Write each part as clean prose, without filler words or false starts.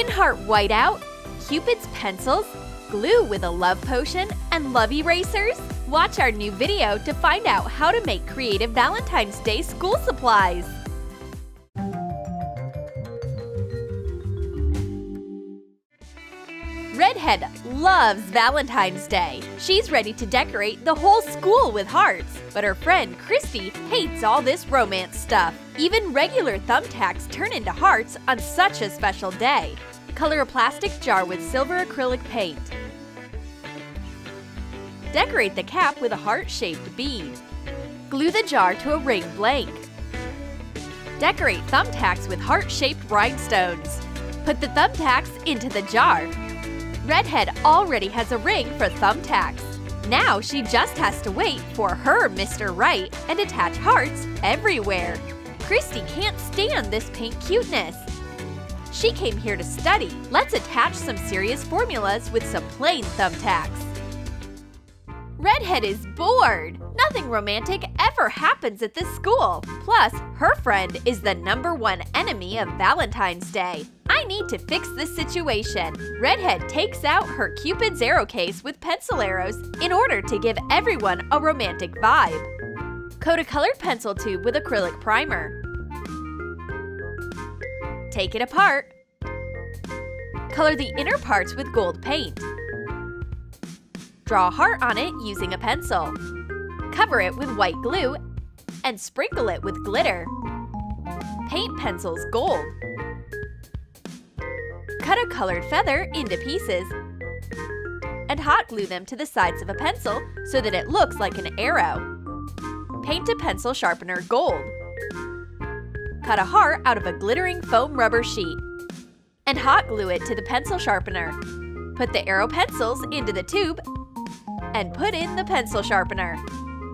broken heart whiteout, Cupid's pencils, glue with a love potion, and love erasers? Watch our new video to find out how to make creative Valentine's Day school supplies. Redhead loves Valentine's Day. She's ready to decorate the whole school with hearts, but her friend Christy hates all this romance stuff. Even regular thumbtacks turn into hearts on such a special day. Color a plastic jar with silver acrylic paint. Decorate the cap with a heart-shaped bead. Glue the jar to a ring blank. Decorate thumbtacks with heart-shaped rhinestones. Put the thumbtacks into the jar. Redhead already has a ring for thumbtacks. Now she just has to wait for her Mr. Right and attach hearts everywhere. Christy can't stand this pink cuteness. She came here to study. Let's attach some serious formulas with some plain thumbtacks. Redhead is bored. Nothing romantic ever happens at this school. Plus, her friend is the #1 enemy of Valentine's Day. I need to fix this situation. Redhead takes out her Cupid's arrow case with pencil arrows in order to give everyone a romantic vibe. Coat a colored pencil tube with acrylic primer. Take it apart. Color the inner parts with gold paint. Draw a heart on it using a pencil. Cover it with white glue and sprinkle it with glitter. Paint pencils gold. Cut a colored feather into pieces and hot glue them to the sides of a pencil so that it looks like an arrow. Paint a pencil sharpener gold. Cut a heart out of a glittering foam rubber sheet and hot glue it to the pencil sharpener. Put the arrow pencils into the tube and put in the pencil sharpener.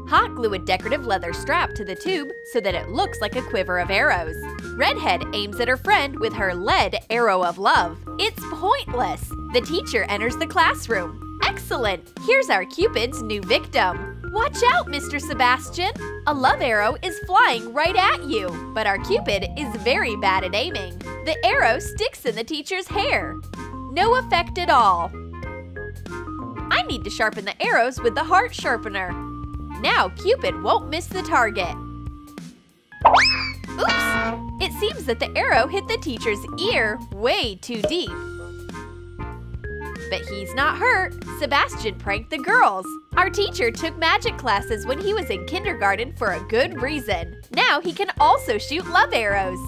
Hot glue a decorative leather strap to the tube so that it looks like a quiver of arrows. Redhead aims at her friend with her lead arrow of love. It's pointless. The teacher enters the classroom. Excellent! Here's our Cupid's new victim. Watch out, Mr. Sebastian! A love arrow is flying right at you, but our Cupid is very bad at aiming. The arrow sticks in the teacher's hair. No effect at all. I need to sharpen the arrows with the heart sharpener. Now Cupid won't miss the target. Oops! It seems that the arrow hit the teacher's ear way too deep. But he's not hurt. Sebastian pranked the girls. Our teacher took magic classes when he was in kindergarten for a good reason. Now he can also shoot love arrows.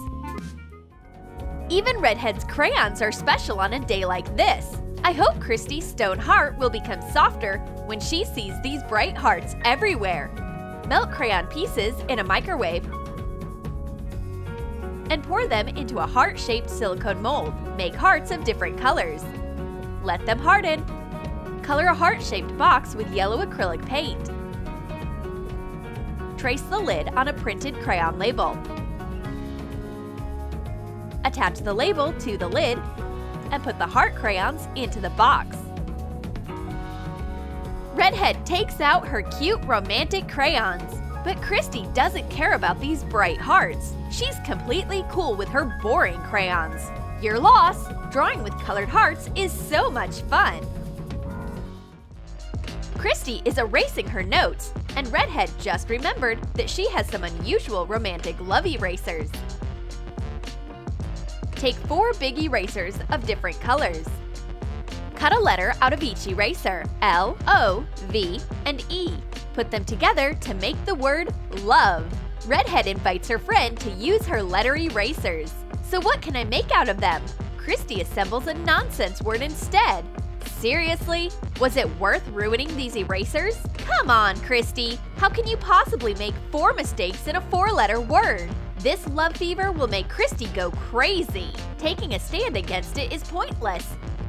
Even Redhead's crayons are special on a day like this. I hope Christy's stone heart will become softer when she sees these bright hearts everywhere. Melt crayon pieces in a microwave and pour them into a heart-shaped silicone mold. Make hearts of different colors. Let them harden. Color a heart-shaped box with yellow acrylic paint. Trace the lid on a printed crayon label. Attach the label to the lid and put the heart crayons into the box. Redhead takes out her cute romantic crayons, but Christy doesn't care about these bright hearts. She's completely cool with her boring crayons. Your loss! Drawing with colored hearts is so much fun. Christy is erasing her notes, and Redhead just remembered that she has some unusual romantic love erasers. Take 4 big erasers of different colors. Cut a letter out of each eraser, L, O, V, and E. Put them together to make the word love. Redhead invites her friend to use her letter erasers. So what can I make out of them? Christy assembles a nonsense word instead. Seriously? Was it worth ruining these erasers? Come on, Christy! How can you possibly make 4 mistakes in a 4-letter word? This love fever will make Christy go crazy. Taking a stand against it is pointless.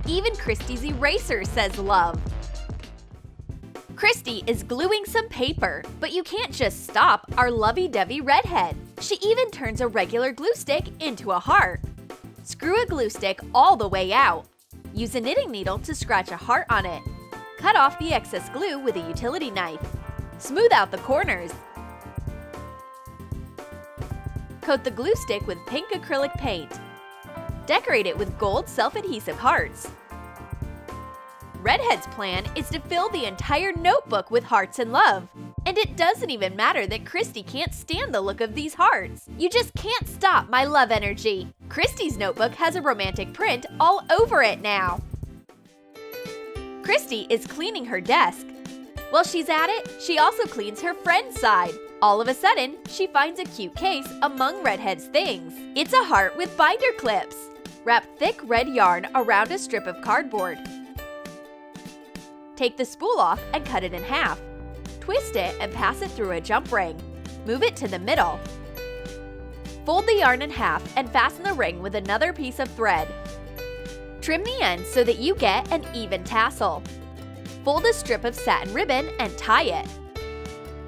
Even Christy's eraser says love. Christy is gluing some paper, but you can't just stop our lovey-dovey Redhead. She even turns a regular glue stick into a heart. Screw a glue stick all the way out. Use a knitting needle to scratch a heart on it. Cut off the excess glue with a utility knife. Smooth out the corners. Coat the glue stick with pink acrylic paint. Decorate it with gold self-adhesive hearts. Redhead's plan is to fill the entire notebook with hearts and love. And it doesn't even matter that Christy can't stand the look of these hearts. You just can't stop my love energy. Christy's notebook has a romantic print all over it now. Christy is cleaning her desk. While she's at it, she also cleans her friend's side. All of a sudden, she finds a cute case among Redhead's things. It's a heart with binder clips. Wrap thick red yarn around a strip of cardboard. Take the spool off and cut it in half. Twist it and pass it through a jump ring. Move it to the middle. Fold the yarn in half and fasten the ring with another piece of thread. Trim the ends so that you get an even tassel. Fold a strip of satin ribbon and tie it.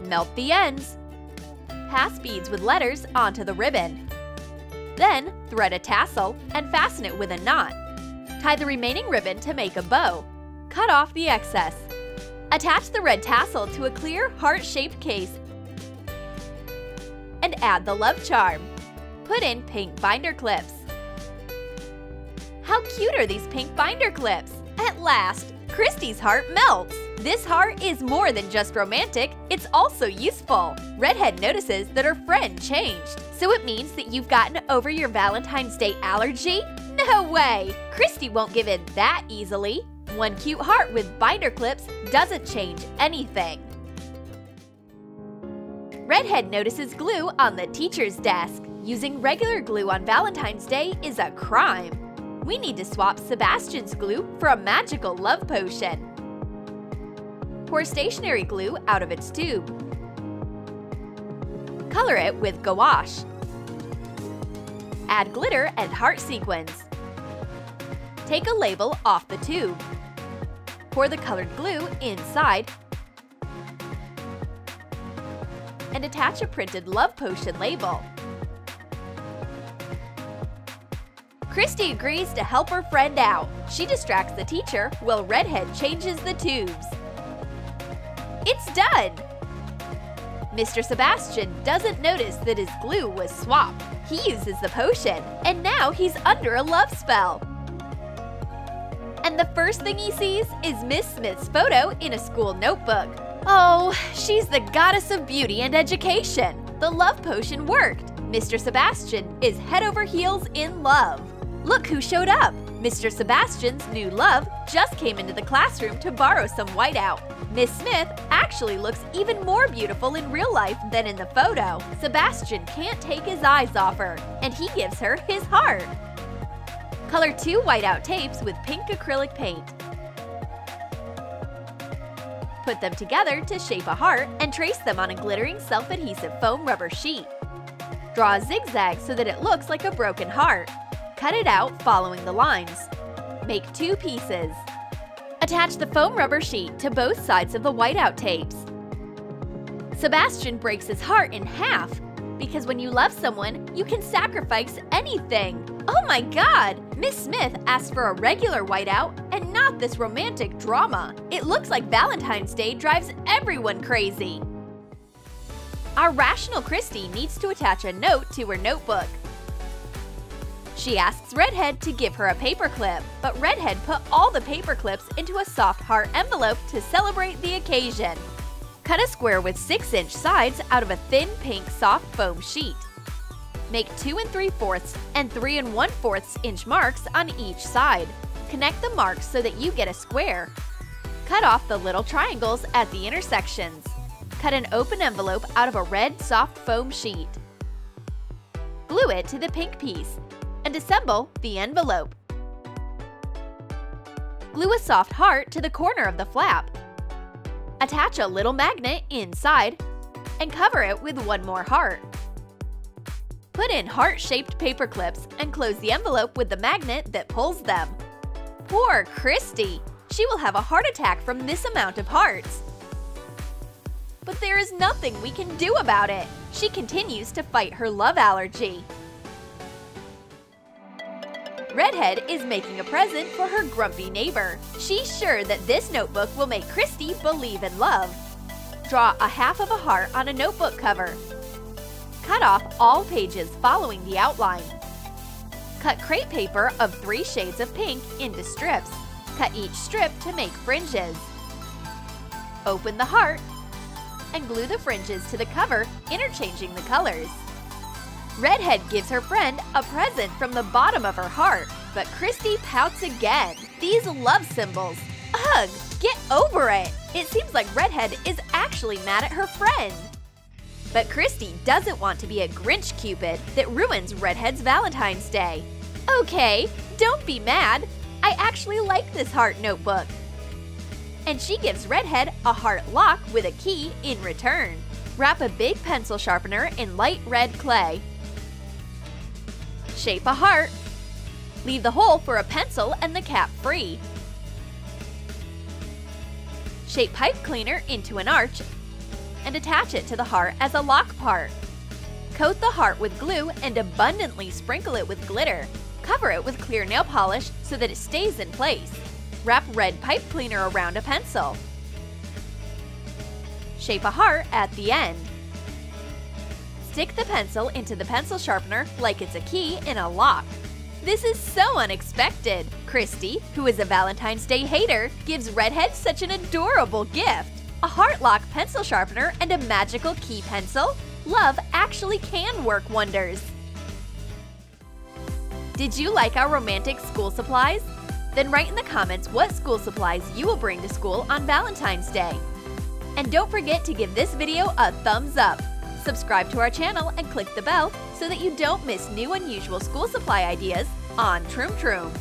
Melt the ends. Pass beads with letters onto the ribbon. Then, thread a tassel and fasten it with a knot. Tie the remaining ribbon to make a bow. Cut off the excess. Attach the red tassel to a clear, heart-shaped case and add the love charm. Put in pink binder clips. How cute are these pink binder clips? At last, Christy's heart melts. This heart is more than just romantic, it's also useful. Redhead notices that her friend changed. So it means that you've gotten over your Valentine's Day allergy? No way! Christy won't give in that easily. One cute heart with binder clips doesn't change anything. Redhead notices glue on the teacher's desk. Using regular glue on Valentine's Day is a crime. We need to swap Sebastian's glue for a magical love potion. Pour stationery glue out of its tube. Color it with gouache. Add glitter and heart sequins. Take a label off the tube. Pour the colored glue inside and attach a printed love potion label. Christy agrees to help her friend out. She distracts the teacher while Redhead changes the tubes. It's done! Mr. Sebastian doesn't notice that his glue was swapped. He uses the potion, and now he's under a love spell. And the first thing he sees is Miss Smith's photo in a school notebook. Oh, she's the goddess of beauty and education. The love potion worked. Mr. Sebastian is head over heels in love. Look who showed up. Mr. Sebastian's new love just came into the classroom to borrow some whiteout. Miss Smith actually looks even more beautiful in real life than in the photo. Sebastian can't take his eyes off her, and he gives her his heart. Color 2 whiteout tapes with pink acrylic paint. Put them together to shape a heart and trace them on a glittering self-adhesive foam rubber sheet. Draw a zigzag so that it looks like a broken heart. Cut it out following the lines. Make 2 pieces. Attach the foam rubber sheet to both sides of the whiteout tapes. Sebastian breaks his heart in half because when you love someone, you can sacrifice anything. Oh my God! Miss Smith asked for a regular whiteout and not this romantic drama. It looks like Valentine's Day drives everyone crazy. Our rational Christy needs to attach a note to her notebook. She asks Redhead to give her a paperclip, but Redhead put all the paper clips into a soft heart envelope to celebrate the occasion. Cut a square with 6-inch sides out of a thin pink soft foam sheet. Make 2 3/4 and 3 1/4 inch marks on each side. Connect the marks so that you get a square. Cut off the little triangles at the intersections. Cut an open envelope out of a red soft foam sheet. Glue it to the pink piece and assemble the envelope. Glue a soft heart to the corner of the flap. Attach a little magnet inside and cover it with one more heart. Put in heart-shaped paper clips and close the envelope with the magnet that pulls them. Poor Christy! She will have a heart attack from this amount of hearts. But there is nothing we can do about it. She continues to fight her love allergy. Redhead is making a present for her grumpy neighbor. She's sure that this notebook will make Christy believe in love. Draw a half of a heart on a notebook cover. Cut off all pages following the outline. Cut crepe paper of 3 shades of pink into strips. Cut each strip to make fringes. Open the heart and glue the fringes to the cover, interchanging the colors. Redhead gives her friend a present from the bottom of her heart, but Christy pouts again. These love symbols. Ugh, get over it! It seems like Redhead is actually mad at her friend. But Christy doesn't want to be a Grinch Cupid that ruins Redhead's Valentine's Day. Okay, don't be mad. I actually like this heart notebook. And she gives Redhead a heart lock with a key in return. Wrap a big pencil sharpener in light red clay. Shape a heart. Leave the hole for a pencil and the cap free. Shape pipe cleaner into an arch and attach it to the heart as a lock part. Coat the heart with glue and abundantly sprinkle it with glitter. Cover it with clear nail polish so that it stays in place. Wrap red pipe cleaner around a pencil. Shape a heart at the end. Stick the pencil into the pencil sharpener like it's a key in a lock. This is so unexpected. Christy, who is a Valentine's Day hater, gives Redhead such an adorable gift. A heart lock pencil sharpener and a magical key pencil? Love actually can work wonders. Did you like our romantic school supplies? Then write in the comments what school supplies you will bring to school on Valentine's Day. And don't forget to give this video a thumbs up. Subscribe to our channel and click the bell so that you don't miss new unusual school supply ideas on Troom.